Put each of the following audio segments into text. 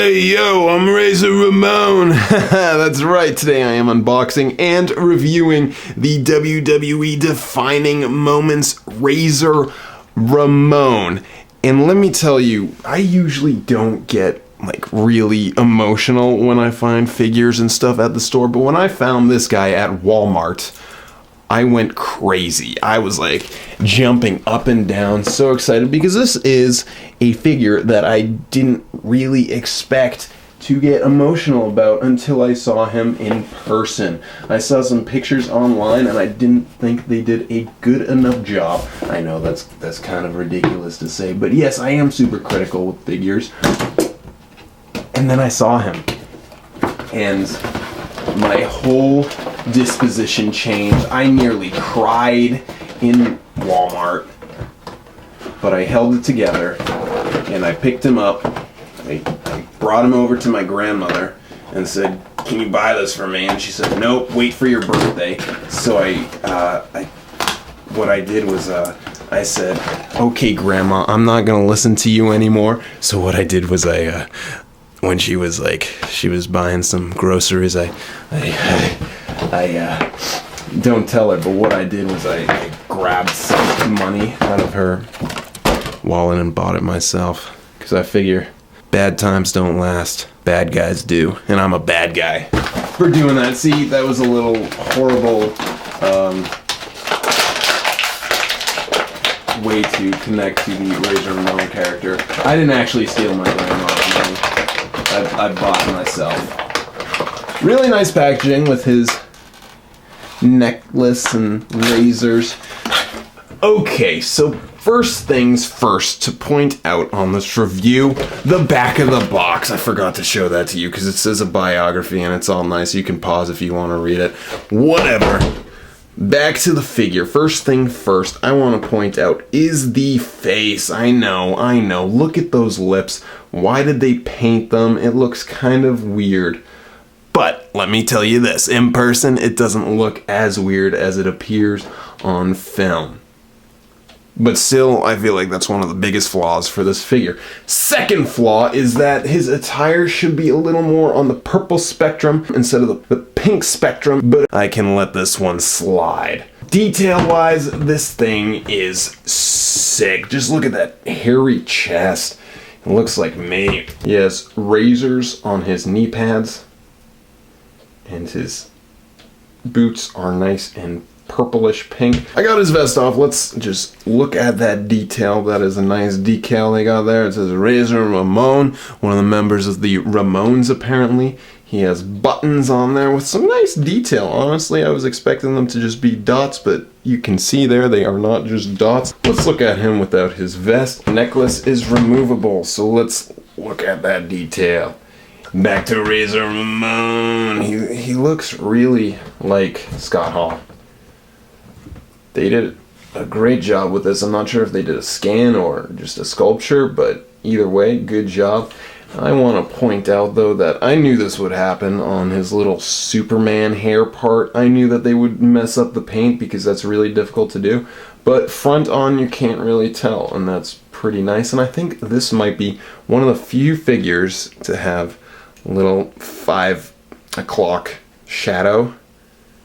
Hey yo, I'm Razor Ramon. That's right, today I am unboxing and reviewing the WWE Defining Moments Razor Ramon. And let me tell you, I usually don't get really emotional when I find figures and stuff at the store, but when I found this guy at Walmart, I went crazy. I was jumping up and down, so excited, because this is a figure that I didn't really expect to get emotional about until I saw him in person. I saw some pictures online and I didn't think they did a good enough job. I know that's kind of ridiculous to say, but yes, I am super critical with figures. And then I saw him, and my whole disposition changed. I nearly cried in Walmart, but I held it together and I picked him up. I brought him over to my grandmother and said, "Can you buy this for me?" And she said, "Nope, wait for your birthday." So what I did was I said, "Okay, Grandma, I'm not gonna listen to you anymore." So what I did was when she was buying some groceries, I don't tell her, but what I did was I grabbed some money out of her wallet and bought it myself, because I figure bad times don't last, bad guys do, and I'm a bad guy for doing that. See, that was a little horrible way to connect to the Razor Ramon character. I didn't actually steal my grandma's money. I bought it myself. Really nice packaging with his necklace and razors. Okay, so first things first, to point out on this review, the back of the box. I forgot to show that to you because it says a biography and it's all nice. You can pause if you want to read it. Whatever. Back to the figure. First thing first, I want to point out is the face. I know. Look at those lips. Why did they paint them? It looks kind of weird. But let me tell you this, in person, it doesn't look as weird as it appears on film. But still, I feel like that's one of the biggest flaws for this figure. Second flaw is that his attire should be a little more on the purple spectrum instead of the pink spectrum, but I can let this one slide. Detail-wise, this thing is sick. Just look at that hairy chest. It looks like me. He has razors on his knee pads, and his boots are nice and purplish pink. I got his vest off. Let's just look at that detail. That is a nice decal they got there. It says Razor Ramon, one of the members of the Ramones apparently. He has buttons on there with some nice detail. Honestly, I was expecting them to just be dots, but you can see there they are not just dots. Let's look at him without his vest. Necklace is removable, so let's look at that detail. Back to Razor Ramon. He looks really like Scott Hall. They did a great job with this. I'm not sure if they did a scan or just a sculpture, but either way, good job. I want to point out, though, that I knew this would happen on his little Superman hair part. I knew that they would mess up the paint because that's really difficult to do. But front on, you can't really tell, and that's pretty nice. And I think this might be one of the few figures to have a little 5 o'clock shadow,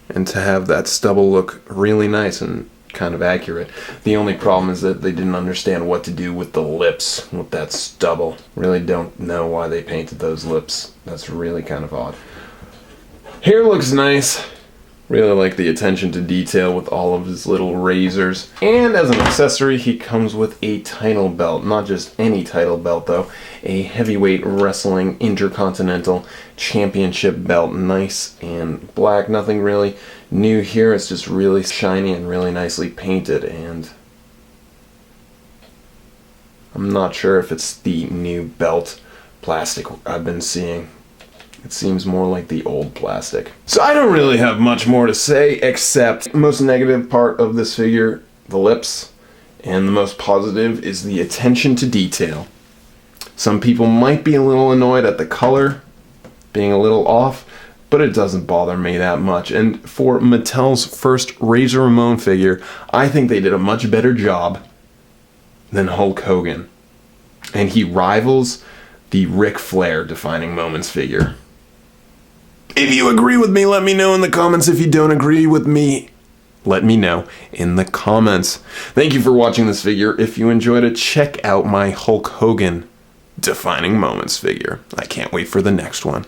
and to have that stubble look really nice and kind of accurate. The only problem is that they didn't understand what to do with the lips with that stubble. Really don't know why they painted those lips. That's really kind of odd. Hair looks nice. Really like the attention to detail with all of his little razors. And as an accessory, he comes with a title belt. Not just any title belt, though. A heavyweight wrestling intercontinental championship belt. Nice and black. Nothing really new here. It's just really shiny and really nicely painted. And I'm not sure if it's the new belt plastic I've been seeing. It seems more like the old plastic. So I don't really have much more to say, except most negative part of this figure, the lips, and the most positive is the attention to detail. Some people might be a little annoyed at the color being a little off, but it doesn't bother me that much. And for Mattel's first Razor Ramon figure, I think they did a much better job than Hulk Hogan. And he rivals the Ric Flair Defining Moments figure. If you agree with me, let me know in the comments. If you don't agree with me, let me know in the comments. Thank you for watching this figure. If you enjoyed it, check out my Hulk Hogan Defining Moments figure. I can't wait for the next one.